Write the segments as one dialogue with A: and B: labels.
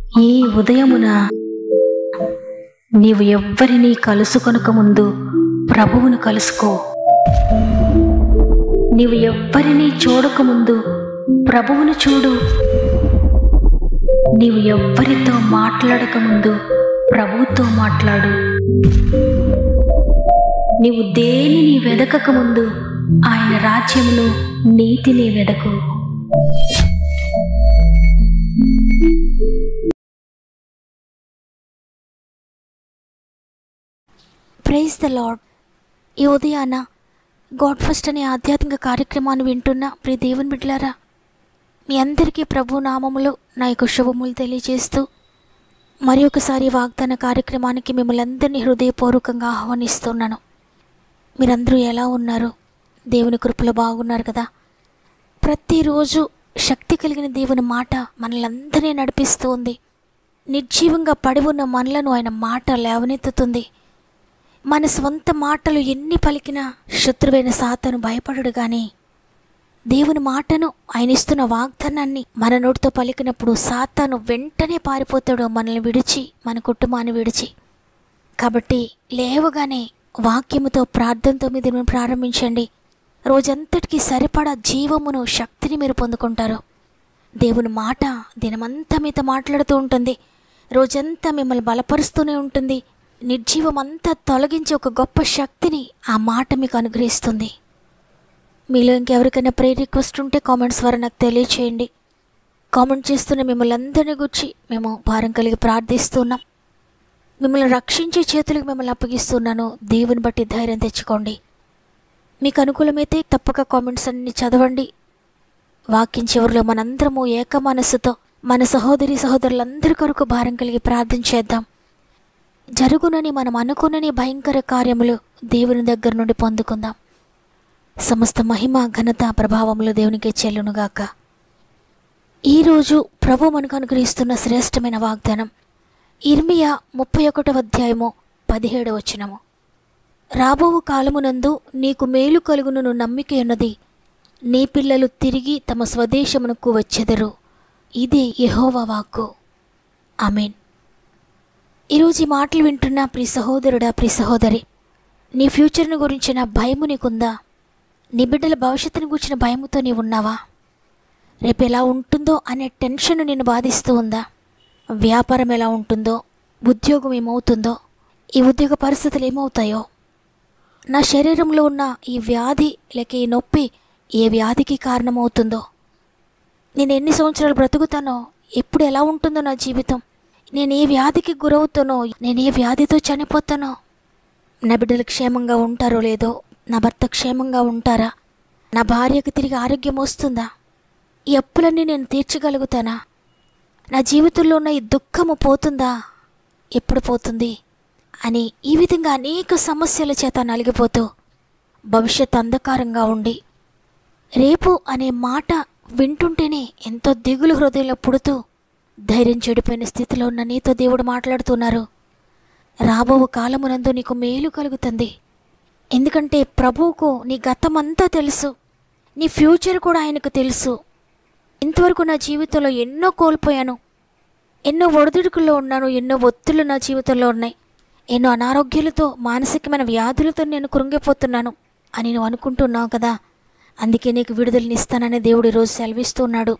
A: ఈ ఉదయమున నీవు ఎవ్వరినీ కలుసుకొనక ముందు ప్రభువును కలుసుకో. నీవు ఎవ్వరినీ చూడకముందు ప్రభువును చూడు. నీవు ఎవ్వరితో మాట్లాడకముందు ప్రభువుతో మాట్లాడు. నీవు దేనిని వెదకకముందు ఆయన రాజ్యమును, నీతిని వెదకు.
B: Praise the lord. ఈ ఉదయాన గాడ్ ఫస్ట్ అనే ఆధ్యాత్మిక కార్యక్రమాన్ని వింటున్న ప్రియ దేవుని బిడ్డలారా, మీ అందరికీ ప్రభు నామములో నా యొక్క శుభములు తెలియజేస్తూ మరి ఒకసారి వాగ్దాన కార్యక్రమానికి మిమ్మల్ని అందరినీ హృదయపూర్వకంగా ఆహ్వానిస్తున్నాను. మీరందరూ ఎలా ఉన్నారు? దేవుని కృపలో బాగున్నారు కదా? ప్రతిరోజు శక్తి కలిగిన దేవుని మాట మనలందరినీ నడిపిస్తూ ఉంది. నిర్జీవంగా పడి ఉన్న మనలను ఆయన మాట లేవనెత్తుతుంది. మన స్వంత మాటలు ఎన్ని పలికినా శత్రువైన సాతాను భయపడడు. కానీ దేవుని మాటను, ఆయన ఇస్తున్న వాగ్దానాన్ని మన నోటితో పలికినప్పుడు సాతాను వెంటనే పారిపోతాడు, మనల్ని విడిచి, మన కుటుంబాన్ని విడిచి. కాబట్టి లేవగానే వాక్యముతో, ప్రార్థనతో మీ దినం ప్రారంభించండి. రోజంతటికి సరిపడా జీవమును, శక్తిని మీరు పొందుకుంటారు. దేవుని మాట దినమంతా మీతో మాట్లాడుతూ ఉంటుంది. రోజంతా మిమ్మల్ని బలపరుస్తూనే ఉంటుంది. నిర్జీవం అంతా తొలగించి ఒక గొప్ప శక్తిని ఆ మాట మీకు అనుగ్రహిస్తుంది. మీలో ఇంకెవరికైనా ప్రేయర్ రిక్వెస్ట్ ఉంటే కామెంట్స్ ద్వారా నాకు తెలియచేయండి. కామెంట్ చేస్తున్న మిమ్మల్ని అందరినీ గురించి మేము భారం కలిగి ప్రార్థిస్తున్నాం. మిమ్మల్ని రక్షించే చేతులకు మిమ్మల్ని అప్పగిస్తున్నాను. దేవుని బట్టి ధైర్యం తెచ్చుకోండి. మీకు అనుకూలమైతే తప్పక కామెంట్స్ అన్ని చదవండి. వాక్యం చివరిలో మనందరము ఏక మనస్సుతో మన సహోదరులందరి కొరకు భారం కలిగి ప్రార్థన చేద్దాం. జరుగునని మనం అనుకునని భయంకర కార్యములు దేవుని దగ్గర నుండి పొందుకుందాం. సమస్త మహిమ, ఘనత, ప్రభావములు దేవునికే చెల్లునుగాక. ఈరోజు ప్రభు మనకు అనుగ్రహిస్తున్న శ్రేష్టమైన వాగ్దానం ఇర్మియా 31వ అధ్యాయము 17వ వచనము. రాబోవు కాలమునందు నీకు మేలు కలుగును నమ్మిక ఉన్నది. నీ పిల్లలు తిరిగి తమ స్వదేశమునకు వచ్చెదరు. ఇదే యెహోవా వాక్కు. ఆమేన్. ఈరోజు ఈ మాటలు వింటున్న ప్రియ సహోదరుడా, ప్రియ సహోదరి, నీ ఫ్యూచర్ను గురించిన భయము నీకుందా? నీ బిడ్డల భవిష్యత్తుని గురించిన భయముతో నీవు ఉన్నావా? రేపు ఎలా ఉంటుందో అనే టెన్షన్ నిన్ను బాధిస్తూ ఉందా? వ్యాపారం ఎలా ఉంటుందో, ఉద్యోగం ఏమవుతుందో, ఈ ఉద్యోగ పరిస్థితులు ఏమవుతాయో, నా శరీరంలో ఉన్న ఈ వ్యాధి లేక ఈ నొప్పి ఏ వ్యాధికి కారణమవుతుందో, నేను ఎన్ని సంవత్సరాలు బ్రతుకుతానో, ఎప్పుడు ఎలా ఉంటుందో నా జీవితం, నేను ఏ వ్యాధికి గురవుతానో, నేను ఏ వ్యాధితో చనిపోతానో, నా బిడ్డలు క్షేమంగా ఉంటారో లేదో, నా భర్త క్షేమంగా ఉంటారా, నా భార్యకు తిరిగి ఆరోగ్యం వస్తుందా, ఈ అప్పులన్నీ నేను తీర్చగలుగుతానా, నా జీవితంలో ఉన్న ఈ దుఃఖము పోతుందా, ఎప్పుడు పోతుంది అని ఈ విధంగా అనేక సమస్యల చేత నలిగిపోతూ భవిష్యత్ అంధకారంగా ఉండి రేపు అనే మాట వింటుంటేనే ఎంతో దిగులు హృదయంలో పుడుతూ ధైర్యం చెడిపోయిన స్థితిలో ఉన్న నీతో దేవుడు మాట్లాడుతున్నారు. రాబో కాలమునందు నీకు మేలు కలుగుతుంది. ఎందుకంటే ప్రభువుకు నీ గతమంతా తెలుసు, నీ ఫ్యూచర్ కూడా ఆయనకు తెలుసు. ఇంతవరకు నా జీవితంలో ఎన్నో కోల్పోయాను, ఎన్నో ఒడిదుడుకుల్లో ఉన్నాను, ఎన్నో ఒత్తిళ్లు నా జీవితంలో ఉన్నాయి, ఎన్నో అనారోగ్యాలతో, మానసికమైన వ్యాధులతో నేను కృంగిపోతున్నాను అని నువ్వు అనుకుంటున్నావు కదా. అందుకే నీకు విడుదలనిస్తానని దేవుడు ఈరోజు సెలవిస్తున్నాడు.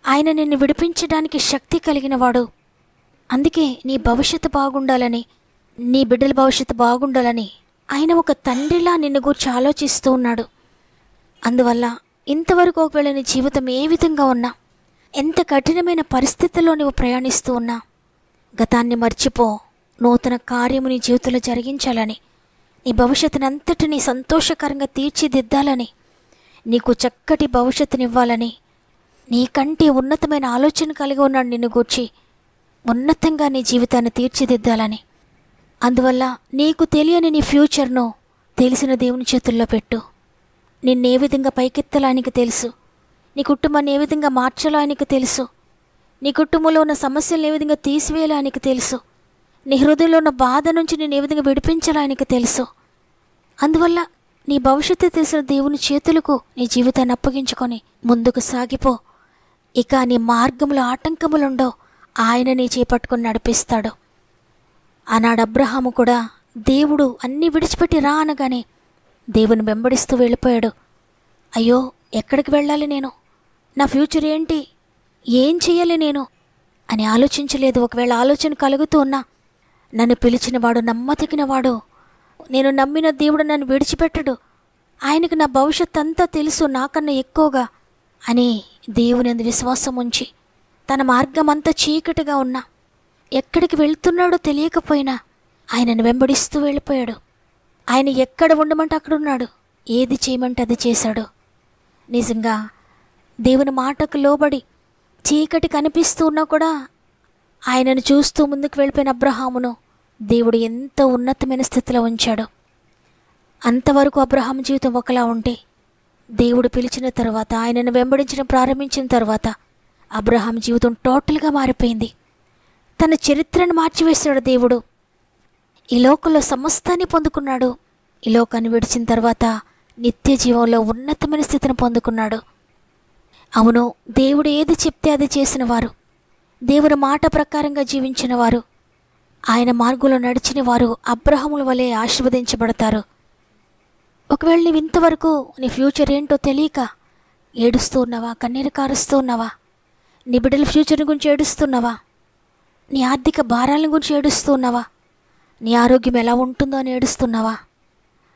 B: ఆయన నిన్ను విడిపించడానికి శక్తి కలిగిన వాడు. అందుకే నీ భవిష్యత్తు బాగుండాలని, నీ బిడ్డల భవిష్యత్తు బాగుండాలని ఆయన ఒక తండ్రిలా నిన్ను గురించి ఆలోచిస్తూ ఉన్నాడు. అందువల్ల ఇంతవరకు ఒకవేళ నీ జీవితం ఏ విధంగా ఉన్నా, ఎంత కఠినమైన పరిస్థితుల్లో నువ్వు ప్రయాణిస్తూ ఉన్నా, గతాన్ని మర్చిపో. నూతన కార్యము నీ జీవితంలో జరిగించాలని, నీ భవిష్యత్తునంతటినీ సంతోషకరంగా తీర్చిదిద్దాలని, నీకు చక్కటి భవిష్యత్తునివ్వాలని, నీకంటే ఉన్నతమైన ఆలోచన కలిగి ఉన్నాడు నిన్ను గూర్చి, ఉన్నతంగా నీ జీవితాన్ని తీర్చిదిద్దాలని. అందువల్ల నీకు తెలియని నీ ఫ్యూచర్ను తెలిసిన దేవుని చేతుల్లో పెట్టు. నిన్ను ఏ విధంగా పైకెత్తాలో ఆయనకు తెలుసు, నీ కుటుంబాన్ని ఏ విధంగా మార్చాలో ఆయనకు తెలుసు, నీ కుటుంబంలో ఉన్న సమస్యలను ఏ విధంగా తీసివేయాలో ఆయనకు తెలుసు, నీ హృదయంలో ఉన్న బాధ నుంచి నేను ఏ విధంగా విడిపించాలో ఆయనకు తెలుసు. అందువల్ల నీ భవిష్యత్తు తెలిసిన దేవుని చేతులకు నీ జీవితాన్ని అప్పగించుకొని ముందుకు సాగిపో. ఇక నీ మార్గంలో ఆటంకములుండవు, ఆయన నీ చేపట్టుకుని నడిపిస్తాడు. ఆనాడు అబ్రహాము కూడా దేవుడు అన్నీ విడిచిపెట్టి రా అనగానే దేవుని వెంబడిస్తూ వెళ్ళిపోయాడు. అయ్యో, ఎక్కడికి వెళ్ళాలి నేను? నా ఫ్యూచర్ ఏంటి? ఏం చెయ్యాలి నేను అని ఆలోచించలేదు. ఒకవేళ ఆలోచన కలుగుతూ ఉన్నా, నన్ను పిలిచినవాడు నమ్మదగినవాడు, నేను నమ్మిన దేవుడు నన్ను విడిచిపెట్టడు, ఆయనకు నా భవిష్యత్ అంతా తెలుసు నాకన్నా ఎక్కువగా అని దేవుని యందు విశ్వాసం ఉంచి, తన మార్గం అంతా చీకటిగా ఉన్నా, ఎక్కడికి వెళ్తున్నాడో తెలియకపోయినా ఆయనను వెంబడిస్తూ వెళ్ళిపోయాడు. ఆయన ఎక్కడ ఉండమంటే అక్కడ ఉన్నాడు, ఏది చేయమంటే అది చేశాడు. నిజంగా దేవుని మాటకు లోబడి చీకటి కనిపిస్తూ ఉన్నా కూడా ఆయనను చూస్తూ ముందుకు వెళ్ళిపోయిన అబ్రహామును దేవుడు ఎంతో ఉన్నతమైన స్థితిలో ఉంచాడు. అంతవరకు అబ్రహాం జీవితం ఒకలా ఉంటే, దేవుడు పిలిచిన తర్వాత, ఆయనను వెంబడించడం ప్రారంభించిన తర్వాత అబ్రహాం జీవితం టోటల్గా మారిపోయింది. తన చరిత్రను మార్చివేశాడు దేవుడు. ఈ లోకంలో సమస్తాన్ని పొందుకున్నాడు. ఈ లోకాన్ని విడిచిన తర్వాత నిత్య జీవంలో ఉన్నతమైన స్థితిని పొందుకున్నాడు. అవును, దేవుడు ఏది చెప్తే అది చేసిన వారు, దేవుని మాట ప్రకారంగా జీవించిన వారు, ఆయన మార్గంలో నడిచిన వారు అబ్రహాముల వలె ఆశీర్వదించబడతారు. ఒకవేళ నీవు ఇంతవరకు నీ ఫ్యూచర్ ఏంటో తెలియక ఏడుస్తూ ఉన్నావా? కన్నీరు కారుస్తూ ఉన్నావా? నీ బిడ్డల ఫ్యూచర్ గురించి ఏడుస్తున్నావా? నీ ఆర్థిక భారాల గురించి ఏడుస్తూ ఉన్నావా? నీ ఆరోగ్యం ఎలా ఉంటుందో అని ఏడుస్తున్నావా?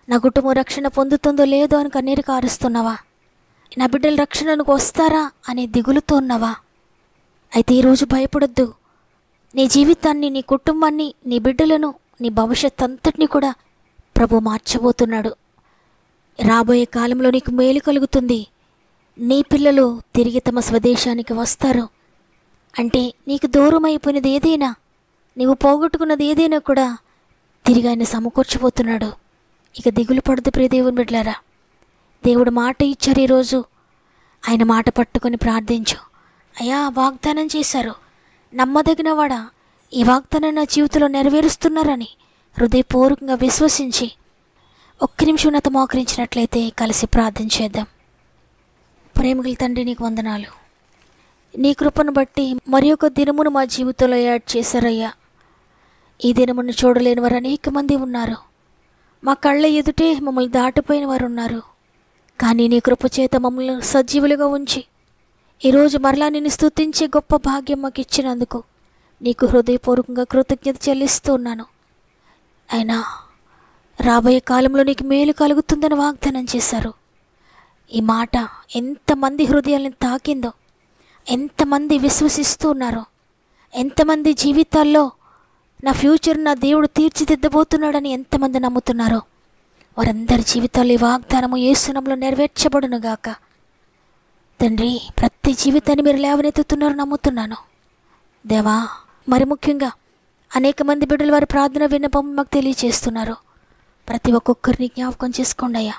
B: నా కుటుంబం రక్షణ పొందుతుందో లేదో అని కన్నీరు కారుస్తున్నావా? నా బిడ్డల రక్షణకు వస్తారా అనే దిగులుతో ఉన్నావా? అయితే ఈరోజు భయపడొద్దు. నీ జీవితాన్ని, నీ కుటుంబాన్ని, నీ బిడ్డలను, నీ భవిష్యత్ అంతటినీ కూడా ప్రభు మార్చబోతున్నాడు. రాబోయే కాలంలో నీకు మేలు కలుగుతుంది. నీ పిల్లలు తిరిగి తమ స్వదేశానికి వస్తారు. అంటే నీకు దూరం అయిపోయినది ఏదైనా, నీవు పోగొట్టుకున్నది ఏదైనా కూడా తిరిగి ఆయన సమకూర్చబోతున్నాడు. ఇక దిగులు పడదు ప్రియ దేవుని బిడ్డలారా. దేవుడు మాట ఇచ్చారు. ఈరోజు ఆయన మాట పట్టుకొని ప్రార్థించు. అయ్యా, వాగ్దానం చేశారు, నమ్మదగినవాడా, ఈ వాగ్దానం నా జీవితంలో నెరవేరుస్తున్నారని హృదయపూర్వకంగా విశ్వసించి ఒక్క నిమిషం నాతో మోకరించినట్లయితే కలిసి ప్రార్థన చేద్దాం. ప్రేమగల తండ్రి, నీకు వందనాలు. నీ కృపను బట్టి మరి ఒక దినమును మా జీవితంలో యాడ్ చేశారయ్యా. ఈ దినమును చూడలేని వారు అనేక మంది ఉన్నారు. మా కళ్ళ ఎదుటే మమ్మల్ని దాటిపోయిన వారు ఉన్నారు. కానీ నీ కృప చేత మమ్మల్ని సజీవులుగా ఉంచి ఈరోజు మరలా నిన్ను స్తుతించే గొప్ప భాగ్యం మాకు ఇచ్చినందుకు నీకు హృదయపూర్వకంగా కృతజ్ఞత చెల్లిస్తూ ఉన్నాను. అయినా రాబోయే కాలంలో నీకు మేలు కలుగుతుందని వాగ్దానం చేశారు. ఈ మాట ఎంతమంది హృదయాలను తాకిందో, ఎంతమంది విశ్వసిస్తూ ఉన్నారో, ఎంతమంది జీవితాల్లో నా ఫ్యూచర్ నా దేవుడు తీర్చిదిద్దబోతున్నాడని ఎంతమంది నమ్ముతున్నారో, వారందరి జీవితాల్లో ఈ వాగ్దానము యేసు నామములో నెరవేర్చబడునుగాక. తండ్రి, ప్రతి జీవితాన్ని మీరు లేవనెత్తుతున్నారు నమ్ముతున్నాను. దేవా, మరి ముఖ్యంగా అనేక మంది బిడ్డలు వారి ప్రార్థన విన్నపం మాకు తెలియచేస్తున్నారు. ప్రతి ఒక్కొక్కరిని జ్ఞాపకం చేసుకోండి అయ్యా.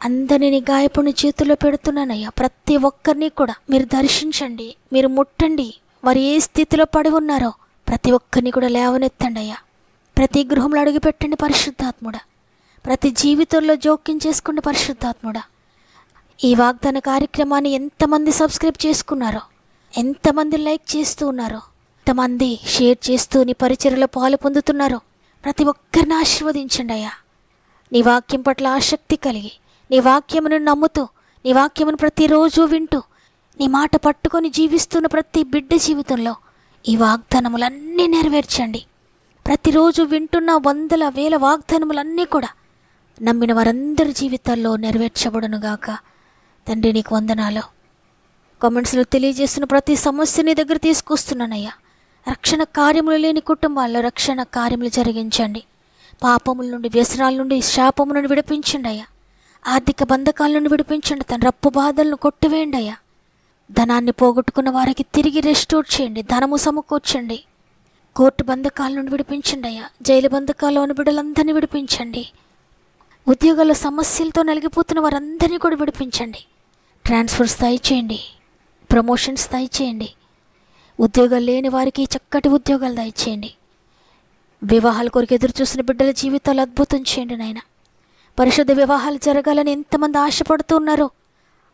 B: అందరినీ నీ గాయపడిన చేతుల్లో పెడుతున్నానయ్యా. ప్రతి ఒక్కరిని కూడా మీరు దర్శించండి, మీరు ముట్టండి. వారు ఏ స్థితిలో పడి ఉన్నారో ప్రతి ఒక్కరిని కూడా లేవనెత్తండి అయ్యా. ప్రతి గృహంలో అడుగుపెట్టండి పరిశుద్ధాత్ముడా. ప్రతి జీవితంలో జోక్యం చేసుకోండి పరిశుద్ధాత్ముడా. ఈ వాగ్దాన కార్యక్రమాన్ని ఎంతమంది సబ్స్క్రైబ్ చేసుకున్నారో, ఎంతమంది లైక్ చేస్తూ ఉన్నారో, ఎంతమంది షేర్ చేస్తూ నీ పరిచర్యలో పాలు పొందుతున్నారో ప్రతి ఒక్కరిని ఆశీర్వదించండి అయ్యా. నీ వాక్యం పట్ల ఆసక్తి కలిగి, నీ వాక్యమును నమ్ముతూ, నీ వాక్యమును ప్రతిరోజు వింటూ, నీ మాట పట్టుకొని జీవిస్తున్న ప్రతి బిడ్డ జీవితంలో ఈ వాగ్దానములన్నీ నెరవేర్చండి. ప్రతిరోజు వింటున్న వందల వేల వాగ్దానములన్నీ కూడా నమ్మిన వారందరి జీవితాల్లో నెరవేర్చబడునుగాక. తండ్రి, నీకు వందనాలు. కామెంట్స్లో తెలియజేస్తున్న ప్రతి సమస్య నీ దగ్గర తీసుకొస్తున్నానయ్యా. రక్షణ కార్యములు లేని కుటుంబాల్లో రక్షణ కార్యములు జరిగించండి. పాపముల నుండి, వ్యసనాల నుండి, శాపము నుండి విడిపించండి అయ్యా. ఆర్థిక బంధకాల నుండి విడిపించండి. తన రప్పు బాధలను కొట్టివేయండి అయ్యా. ధనాన్ని పోగొట్టుకున్న వారికి తిరిగి రెస్టోర్ చేయండి. ధనము సమకూర్చండి. కోర్టు బంధకాల నుండి విడిపించండి అయ్యా. జైలు బంధకాల్లో ఉన్న బిడ్డలందరినీ విడిపించండి. ఉద్యోగాల సమస్యలతో నలిగిపోతున్న వారందరినీ కూడా విడిపించండి. ట్రాన్స్ఫర్స్ దయచేయండి. ప్రమోషన్స్ దయచేయండి. ఉద్యోగాలు లేని వారికి చక్కటి ఉద్యోగాలు దయచేయండి. వివాహాల కొరకు ఎదురు చూసిన బిడ్డల జీవితాలు అద్భుతం చేయండి నాయన. పరిశుద్ధ వివాహాలు జరగాలని ఎంతమంది ఆశపడుతూ ఉన్నారో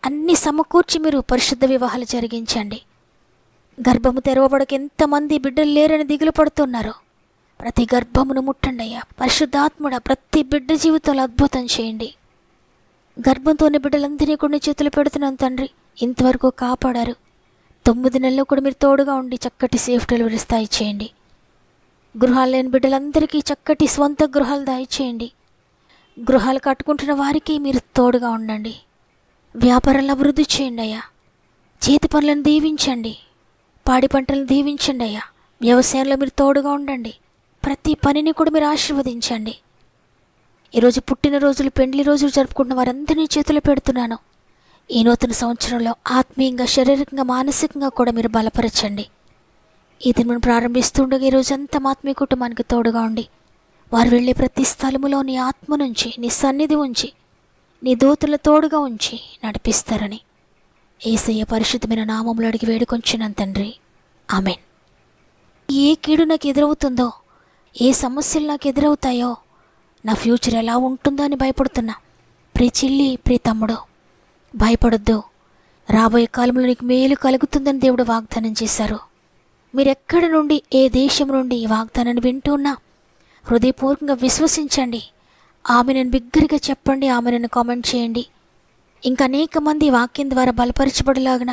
B: అన్నీ సమకూర్చి మీరు పరిశుద్ధ వివాహాలు జరిగించండి. గర్భము తెరవబడక ఎంతమంది బిడ్డలు లేరని దిగులు పడుతున్నారు. ప్రతి గర్భమును ముట్టండి అయ్యా. పరిశుద్ధాత్ముడా, ప్రతి బిడ్డ జీవితంలో అద్భుతం చేయండి. గర్భంతోనే బిడ్డలందరినీ కూడా చేతులు పెడుతున్నాను తండ్రి. ఇంతవరకు కాపాడారు. 9 నెలల్లో కూడా మీరు తోడుగా ఉండి చక్కటి సేఫ్ డెలివరీ స్థాయి చేయండి. గృహాలు లేని బిడ్డలందరికీ చక్కటి స్వంత గృహాలు దయచేయండి. గృహాలు కట్టుకుంటున్న వారికి మీరు తోడుగా ఉండండి. వ్యాపారాలను అభివృద్ధి చేయండి అయ్యా. చేతి పనులను దీవించండి. పాడి పంటలను దీవించండి అయ్యా. వ్యవసాయంలో మీరు తోడుగా ఉండండి. ప్రతి పనిని కూడా మీరు ఆశీర్వదించండి. ఈరోజు పుట్టినరోజులు, పెండ్లి రోజులు జరుపుకుంటున్న వారందరినీ చేతులు పెడుతున్నాను. ఈ నూతన సంవత్సరంలో ఆత్మీయంగా, శారీరకంగా, మానసికంగా కూడా మీరు బలపరచండి. ఈ దినం ప్రారంభిస్తుండగా ఈరోజంతా ఆత్మీయ కుటుంబానికి తోడుగా ఉండి వారు వెళ్ళే ప్రతి స్థలములో నీ ఆత్మ నుంచి, నీ సన్నిధి ఉంచి, నీ దూతల తోడుగా ఉంచి నడిపిస్తారని యేసయ్య పరిశుద్ధమైన నామములో అడిగి వేడుకొంచున్నాను తండ్రి. ఆమెన్. ఏ కీడు నాకు ఎదురవుతుందో, ఏ సమస్యలు నాకు ఎదురవుతాయో, నా ఫ్యూచర్ ఎలా ఉంటుందో అని భయపడుతున్నా ప్రియ చెల్లి, ప్రియ తమ్ముడు, భయపడొద్దు. రాబోయే కాలంలో నీకు మేలు కలుగుతుందని దేవుడు వాగ్దానం చేశారు. మీరెక్కడి నుండి, ఏ దేశం నుండి ఈ వాగ్దానాన్ని వింటున్నా హృదయపూర్వకంగా విశ్వసించండి. ఆమెను బిగ్గరగా చెప్పండి. ఆమెను కామెంట్ చేయండి. ఇంకా అనేక మంది ఈ వాక్యం ద్వారా బలపరచబడలాగిన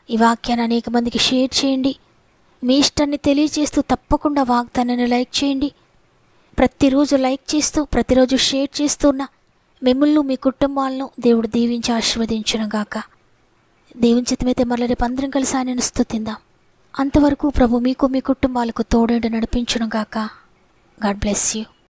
B: ఈ వాక్యాన్ని అనేక మందికి షేర్ చేయండి. మీ ఇష్టాన్ని తెలియజేస్తూ తప్పకుండా వాగ్దానాన్ని లైక్ చేయండి. ప్రతిరోజు లైక్ చేస్తూ, ప్రతిరోజు షేర్ చేస్తున్న మిమ్మల్ని, మీ కుటుంబాలను దేవుడు దీవించి ఆశీర్వదించును గాక. దేవుని చిత్తమైతే మరల రేపు అందరం కలిసి ఆయనను స్తుతిందాం. అంతవరకు ప్రభు మీకు, మీ కుటుంబాలకు తోడేండు నడిపించును గాక. God bless you.